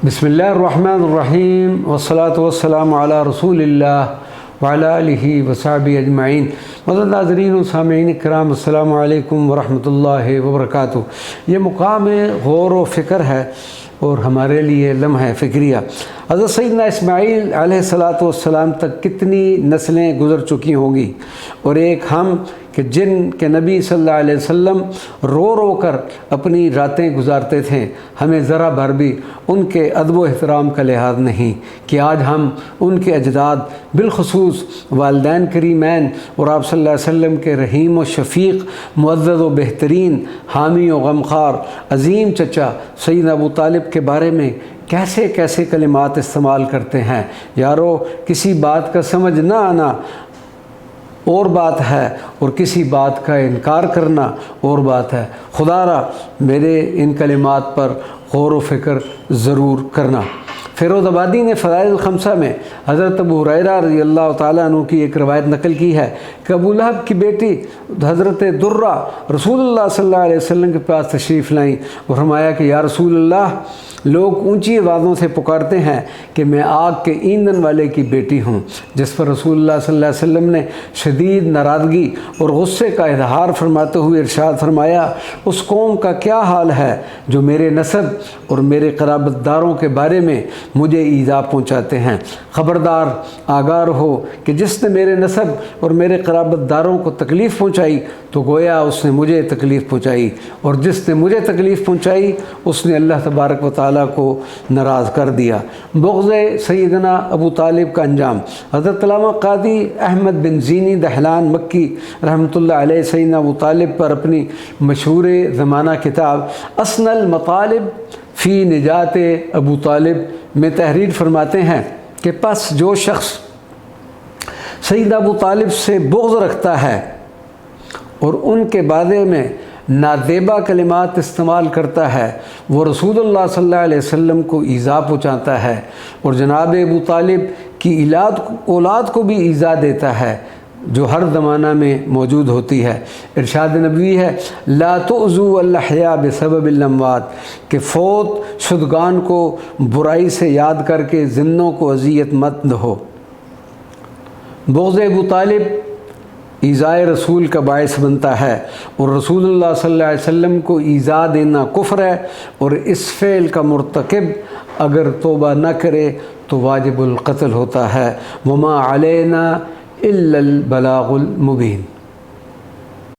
بسم اللہ الرحمن الرحیم والصلاة والسلام علی رسول اللہ وعلی آلہ وصحبہ اجمعین۔ معزز ناظرین و سامعین کرام، السلام علیکم ورحمۃ اللہ وبرکاتہ۔ یہ مقام غور و فکر ہے اور ہمارے لیے لمحہ فکریہ۔ حضرت سیدنا اسماعیل علیہ السلام تک کتنی نسلیں گزر چکی ہوں گی، اور ایک ہم کہ جن کے نبی صلی اللہ علیہ وسلم رو رو کر اپنی راتیں گزارتے تھے، ہمیں ذرا بھر بھی ان کے ادب و احترام کا لحاظ نہیں کہ آج ہم ان کے اجداد، بالخصوص والدین کریمین اور آپ صلی اللہ علیہ وسلم کے رحیم و شفیق، معزز و بہترین، حامی و غمخوار عظیم چچا سیدنا ابو طالب کے بارے میں کیسے کیسے کلمات استعمال کرتے ہیں۔ یارو، کسی بات کا سمجھ نہ آنا اور بات ہے، اور کسی بات کا انکار کرنا اور بات ہے۔ خدا را میرے ان کلمات پر غور و فکر ضرور کرنا۔ فیروز آبادی نے فضائل الخمسہ میں حضرت ابو ہریرہ رضی اللہ تعالیٰ عنہ کی ایک روایت نقل کی ہے کہ ابو لہب کی بیٹی حضرت درہ رسول اللہ صلی اللہ علیہ وسلم کے پاس تشریف لائیں اور فرمایا کہ یا رسول اللہ، لوگ اونچی آوازوں سے پکارتے ہیں کہ میں آگ کے ایندھن والے کی بیٹی ہوں، جس پر رسول اللہ صلی اللہ علیہ وسلم نے شدید ناراضگی اور غصے کا اظہار فرماتے ہوئے ارشاد فرمایا، اس قوم کا کیا حال ہے جو میرے نسب اور میرے قرابت داروں کے بارے میں مجھے ایذا پہنچاتے ہیں۔ خبردار، آگاہ رہو کہ جس نے میرے نسب اور میرے قرابت داروں کو تکلیف پہنچائی تو گویا اس نے مجھے تکلیف پہنچائی، اور جس نے مجھے تکلیف پہنچائی اس نے اللہ تبارک و تعالیٰ کو ناراض کر دیا۔ بغض سیدنا ابو طالب کا انجام۔ حضرت علامہ قاضی احمد بن زینی دہلان مکی رحمۃ اللہ علیہ سیدنا ابو طالب پر اپنی مشہور زمانہ کتاب اسن المطالب فی نجات ابو طالب میں تحریر فرماتے ہیں کہ پس جو شخص سیدنا ابو طالب سے بغض رکھتا ہے اور ان کے بارے میں نازیبا کلمات استعمال کرتا ہے، وہ رسول اللہ صلی اللہ علیہ وسلم کو ایذا پہنچاتا ہے، اور جناب ابو طالب کی اولاد کو بھی ایذا دیتا ہے جو ہر زمانہ میں موجود ہوتی ہے۔ ارشاد نبوی ہے، لا تؤذوا الاحیاء بسبب الاموات، کہ فوت شدگان کو برائی سے یاد کر کے زندوں کو اذیت مت دو۔ بغض ابو طالب ایذائے رسول کا باعث بنتا ہے، اور رسول اللہ صلی اللہ علیہ وسلم کو ایذا دینا کفر ہے، اور اس فعل کا مرتکب اگر توبہ نہ کرے تو واجب القتل ہوتا ہے۔ وما علینا الا البلاغ المبین۔